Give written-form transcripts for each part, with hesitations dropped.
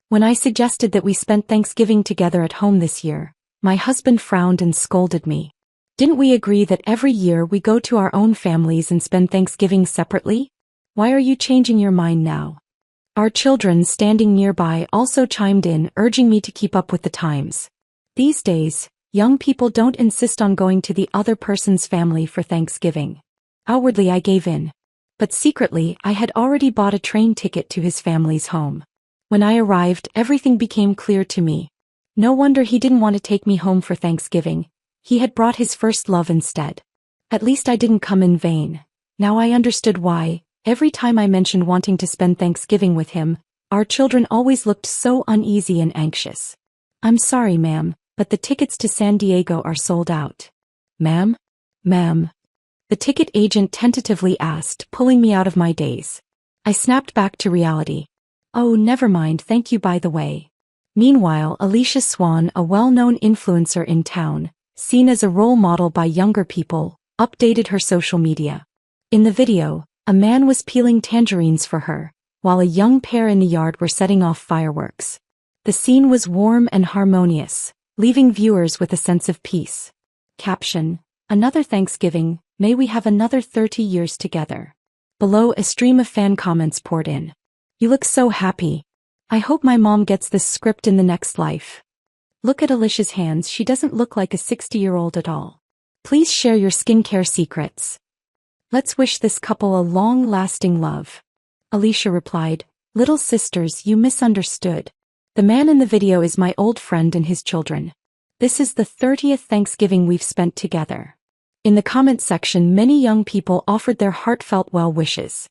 When I suggested that we spent Thanksgiving together at home this year, my husband frowned and scolded me. Didn't we agree that every year we go to our own families and spend Thanksgiving separately? Why are you changing your mind now? Our children standing nearby also chimed in, urging me to keep up with the times. These days, young people don't insist on going to the other person's family for Thanksgiving. Outwardly I gave in. But secretly I had already bought a train ticket to his family's home. When I arrived, everything became clear to me. No wonder he didn't want to take me home for Thanksgiving. He had brought his first love instead. At least I didn't come in vain. Now I understood why. Every time I mentioned wanting to spend Thanksgiving with him, our children always looked so uneasy and anxious. I'm sorry, ma'am, but the tickets to San Diego are sold out. Ma'am? Ma'am? The ticket agent tentatively asked, pulling me out of my daze. I snapped back to reality. Oh, never mind, thank you by the way. Meanwhile, Alicia Swan, a well-known influencer in town, seen as a role model by younger people, updated her social media. In the video, a man was peeling tangerines for her, while a young pair in the yard were setting off fireworks. The scene was warm and harmonious, leaving viewers with a sense of peace. Caption: Another Thanksgiving, may we have another 30 years together. Below, a stream of fan comments poured in. You look so happy. I hope my mom gets this script in the next life. Look at Alicia's hands, she doesn't look like a 60-year-old at all. Please share your skincare secrets. Let's wish this couple a long-lasting love. Alicia replied, Little sisters, you misunderstood. The man in the video is my old friend and his children. This is the 30th Thanksgiving we've spent together. In the comment section, many young people offered their heartfelt well wishes.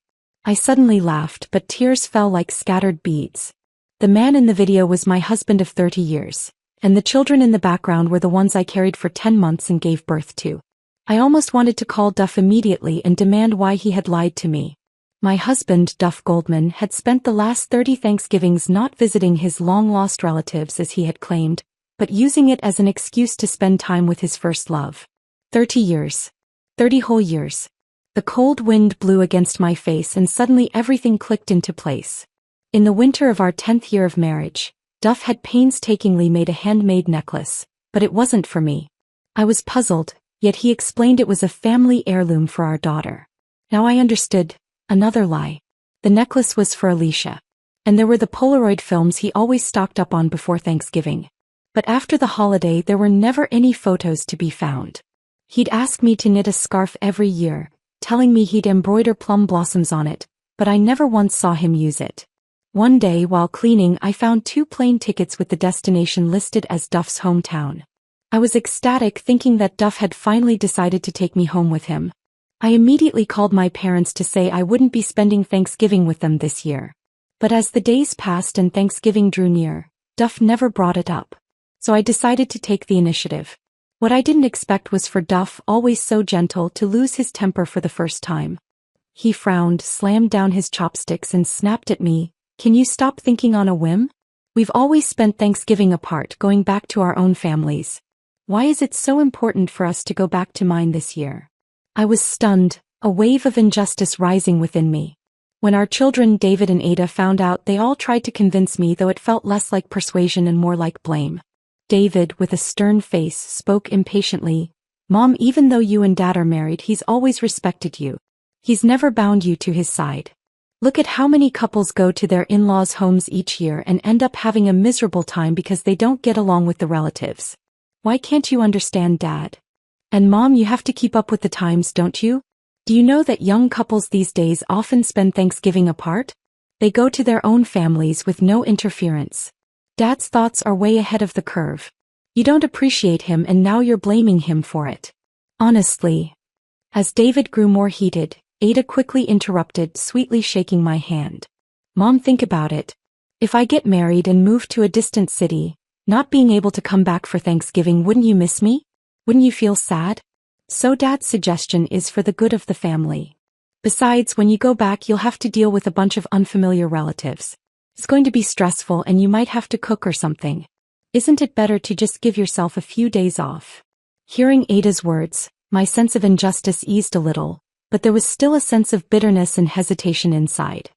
I suddenly laughed, but tears fell like scattered beads. The man in the video was my husband of 30 years, and the children in the background were the ones I carried for 10 months and gave birth to. I almost wanted to call Duff immediately and demand why he had lied to me. My husband, Duff Goldman, had spent the last 30 Thanksgivings not visiting his long-lost relatives as he had claimed, but using it as an excuse to spend time with his first love. 30 years. 30 whole years. The cold wind blew against my face and suddenly everything clicked into place. In the winter of our 10th year of marriage, Duff had painstakingly made a handmade necklace, but it wasn't for me. I was puzzled, yet he explained it was a family heirloom for our daughter. Now I understood. Another lie. The necklace was for Alicia. And there were the Polaroid films he always stocked up on before Thanksgiving. But after the holiday there were never any photos to be found. He'd ask me to knit a scarf every year, telling me he'd embroider plum blossoms on it, but I never once saw him use it. One day while cleaning I found 2 plane tickets with the destination listed as Duff's hometown. I was ecstatic, thinking that Duff had finally decided to take me home with him. I immediately called my parents to say I wouldn't be spending Thanksgiving with them this year. But as the days passed and Thanksgiving drew near, Duff never brought it up. So I decided to take the initiative. What I didn't expect was for Duff, always so gentle, to lose his temper for the first time. He frowned, slammed down his chopsticks and snapped at me, Can you stop thinking on a whim? We've always spent Thanksgiving apart, going back to our own families. Why is it so important for us to go back to mine this year? I was stunned, a wave of injustice rising within me. When our children David and Ada found out, they all tried to convince me, though it felt less like persuasion and more like blame. David, with a stern face, spoke impatiently, Mom, even though you and Dad are married, he's always respected you. He's never bound you to his side. Look at how many couples go to their in-laws' homes each year and end up having a miserable time because they don't get along with the relatives. Why can't you understand, Dad? And Mom, you have to keep up with the times, don't you? Do you know that young couples these days often spend Thanksgiving apart? They go to their own families with no interference. Dad's thoughts are way ahead of the curve. You don't appreciate him and now you're blaming him for it. Honestly. As David grew more heated, Ada quickly interrupted, sweetly shaking my hand. Mom, think about it. If I get married and move to a distant city, not being able to come back for Thanksgiving, wouldn't you miss me? Wouldn't you feel sad? So Dad's suggestion is for the good of the family. Besides, when you go back, you'll have to deal with a bunch of unfamiliar relatives. It's going to be stressful and you might have to cook or something. Isn't it better to just give yourself a few days off? Hearing Ada's words, my sense of injustice eased a little, but there was still a sense of bitterness and hesitation inside.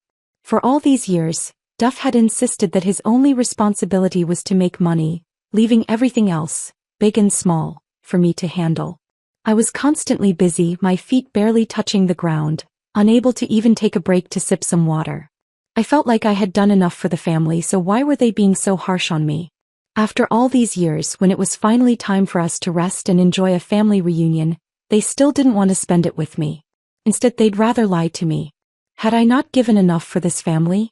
For all these years, Duff had insisted that his only responsibility was to make money, leaving everything else, big and small, for me to handle. I was constantly busy, my feet barely touching the ground, unable to even take a break to sip some water. I felt like I had done enough for the family, so why were they being so harsh on me? After all these years, when it was finally time for us to rest and enjoy a family reunion, they still didn't want to spend it with me. Instead, they'd rather lie to me. Had I not given enough for this family?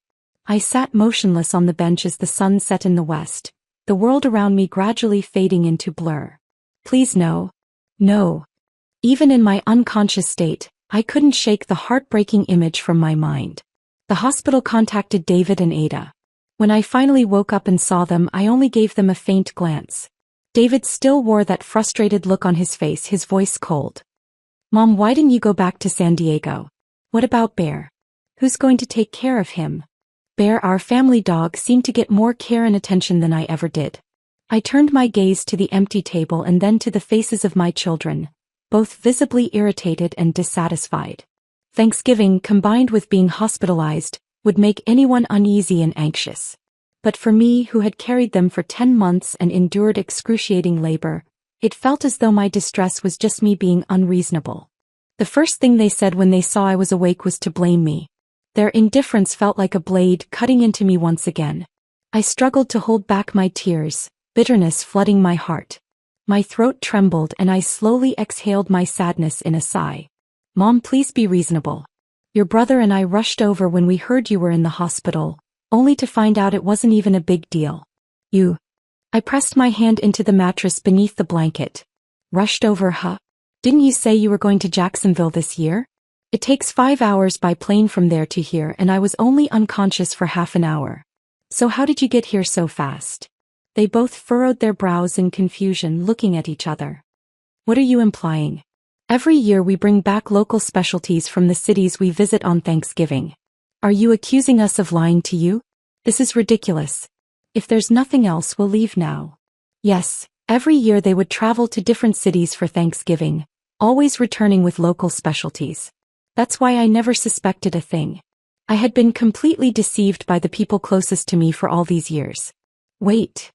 I sat motionless on the bench as the sun set in the west, the world around me gradually fading into blur. Please no. No. Even in my unconscious state, I couldn't shake the heartbreaking image from my mind. The hospital contacted David and Ada. When I finally woke up and saw them, I only gave them a faint glance. David still wore that frustrated look on his face, his voice cold. Mom, why didn't you go back to San Diego? What about Bear? Who's going to take care of him? Bear, our family dog, seemed to get more care and attention than I ever did. I turned my gaze to the empty table and then to the faces of my children, both visibly irritated and dissatisfied. Thanksgiving, combined with being hospitalized, would make anyone uneasy and anxious. But for me, who had carried them for 10 months and endured excruciating labor, it felt as though my distress was just me being unreasonable. The first thing they said when they saw I was awake was to blame me. Their indifference felt like a blade cutting into me once again. I struggled to hold back my tears, bitterness flooding my heart. My throat trembled and I slowly exhaled my sadness in a sigh. Mom, please be reasonable. Your brother and I rushed over when we heard you were in the hospital, only to find out it wasn't even a big deal. You. I pressed my hand into the mattress beneath the blanket. Rushed over, huh? Didn't you say you were going to Jacksonville this year? It takes 5 hours by plane from there to here, and I was only unconscious for half an hour. So how did you get here so fast? They both furrowed their brows in confusion, looking at each other. What are you implying? Every year we bring back local specialties from the cities we visit on Thanksgiving. Are you accusing us of lying to you? This is ridiculous. If there's nothing else, we'll leave now. Yes, every year they would travel to different cities for Thanksgiving, always returning with local specialties. That's why I never suspected a thing. I had been completely deceived by the people closest to me for all these years. Wait.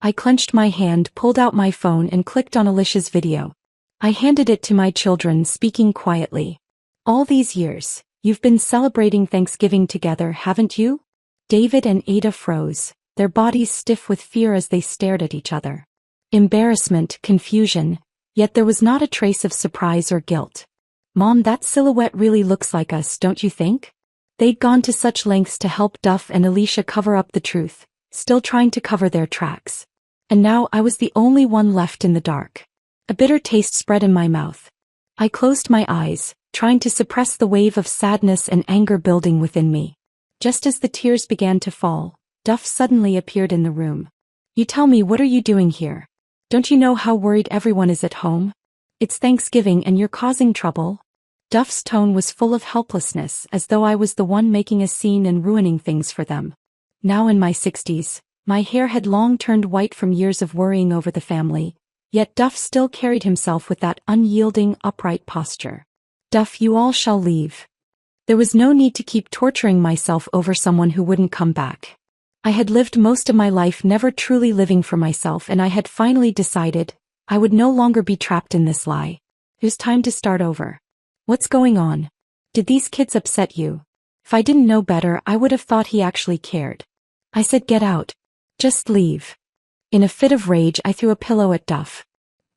I clenched my hand, pulled out my phone and clicked on Alicia's video. I handed it to my children, speaking quietly. All these years, you've been celebrating Thanksgiving together, haven't you? David and Ada froze, their bodies stiff with fear as they stared at each other. Embarrassment, confusion, yet there was not a trace of surprise or guilt. Mom, that silhouette really looks like us, don't you think? They'd gone to such lengths to help Duff and Alicia cover up the truth, still trying to cover their tracks. And now I was the only one left in the dark. A bitter taste spread in my mouth. I closed my eyes, trying to suppress the wave of sadness and anger building within me. Just as the tears began to fall, Duff suddenly appeared in the room. You tell me, what are you doing here? Don't you know how worried everyone is at home? It's Thanksgiving and you're causing trouble? Duff's tone was full of helplessness, as though I was the one making a scene and ruining things for them. Now in my 60s, my hair had long turned white from years of worrying over the family, yet Duff still carried himself with that unyielding, upright posture. Duff, you all shall leave. There was no need to keep torturing myself over someone who wouldn't come back. I had lived most of my life never truly living for myself, and I had finally decided I would no longer be trapped in this lie. It was time to start over. What's going on? Did these kids upset you? If I didn't know better, I would have thought he actually cared. I said, get out. Just leave. In a fit of rage, I threw a pillow at Duff.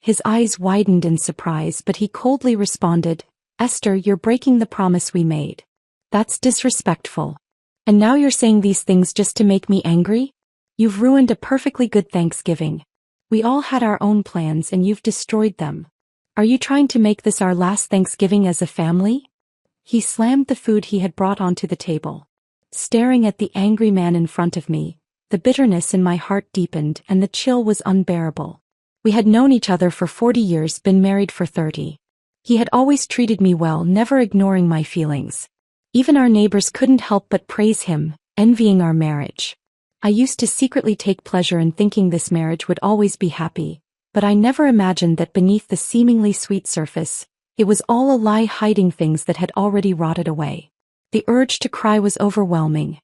His eyes widened in surprise, but he coldly responded, Esther, you're breaking the promise we made. That's disrespectful. And now you're saying these things just to make me angry? You've ruined a perfectly good Thanksgiving. We all had our own plans and you've destroyed them. Are you trying to make this our last Thanksgiving as a family? He slammed the food he had brought onto the table. Staring at the angry man in front of me, the bitterness in my heart deepened and the chill was unbearable. We had known each other for 40 years, been married for 30. He had always treated me well, never ignoring my feelings. Even our neighbors couldn't help but praise him, envying our marriage. I used to secretly take pleasure in thinking this marriage would always be happy, but I never imagined that beneath the seemingly sweet surface, it was all a lie hiding things that had already rotted away. The urge to cry was overwhelming.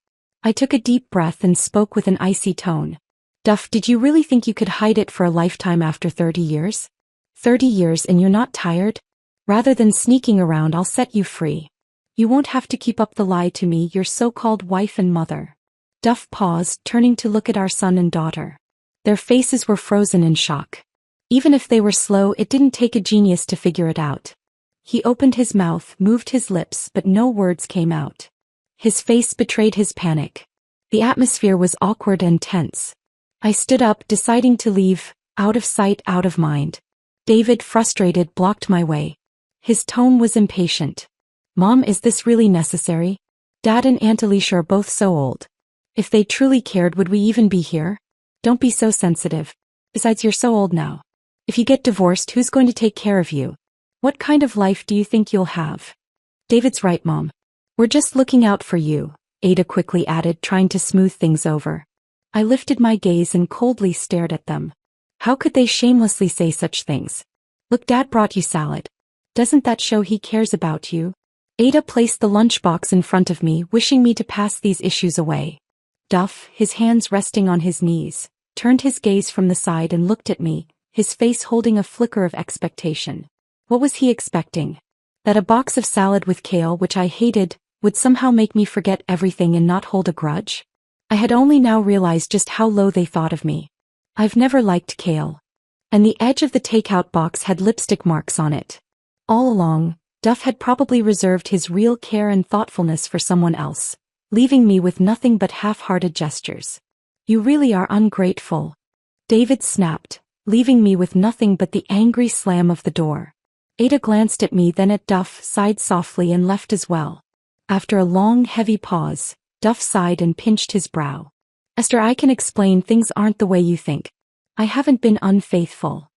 I took a deep breath and spoke with an icy tone. Duff, did you really think you could hide it for a lifetime after 30 years? 30 years and you're not tired? Rather than sneaking around, I'll set you free. You won't have to keep up the lie to me, your so-called wife and mother. Duff paused, turning to look at our son and daughter. Their faces were frozen in shock. Even if they were slow, it didn't take a genius to figure it out. He opened his mouth, moved his lips, but no words came out. His face betrayed his panic. The atmosphere was awkward and tense. I stood up, deciding to leave, out of sight, out of mind. David, frustrated, blocked my way. His tone was impatient. Mom, is this really necessary? Dad and Aunt Alicia are both so old. If they truly cared, would we even be here? Don't be so sensitive. Besides, you're so old now. If you get divorced, who's going to take care of you? What kind of life do you think you'll have? David's right, Mom. We're just looking out for you, Ada quickly added, trying to smooth things over. I lifted my gaze and coldly stared at them. How could they shamelessly say such things? Look, Dad brought you salad. Doesn't that show he cares about you? Ada placed the lunchbox in front of me, wishing me to pass these issues away. Duff, his hands resting on his knees, turned his gaze from the side and looked at me, his face holding a flicker of expectation. What was he expecting? That a box of salad with kale, which I hated, would somehow make me forget everything and not hold a grudge? I had only now realized just how low they thought of me. I've never liked kale. And the edge of the takeout box had lipstick marks on it. All along, Duff had probably reserved his real care and thoughtfulness for someone else, leaving me with nothing but half-hearted gestures. You really are ungrateful. David snapped, leaving me with nothing but the angry slam of the door. Ada glanced at me, then at Duff, sighed softly and left as well. After a long, heavy pause, Duff sighed and pinched his brow. Esther, I can explain, things aren't the way you think. I haven't been unfaithful.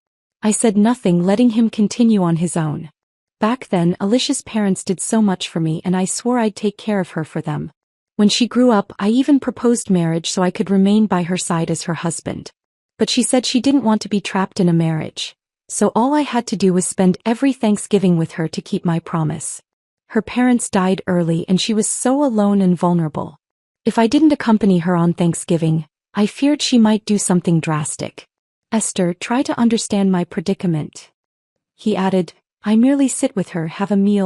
I said nothing, letting him continue on his own. Back then, Alicia's parents did so much for me, and I swore I'd take care of her for them. When she grew up, I even proposed marriage so I could remain by her side as her husband. But she said she didn't want to be trapped in a marriage. So all I had to do was spend every Thanksgiving with her to keep my promise. Her parents died early and she was so alone and vulnerable. If I didn't accompany her on Thanksgiving, I feared she might do something drastic. Esther, try to understand my predicament. He added, I merely sit with her, have a meal,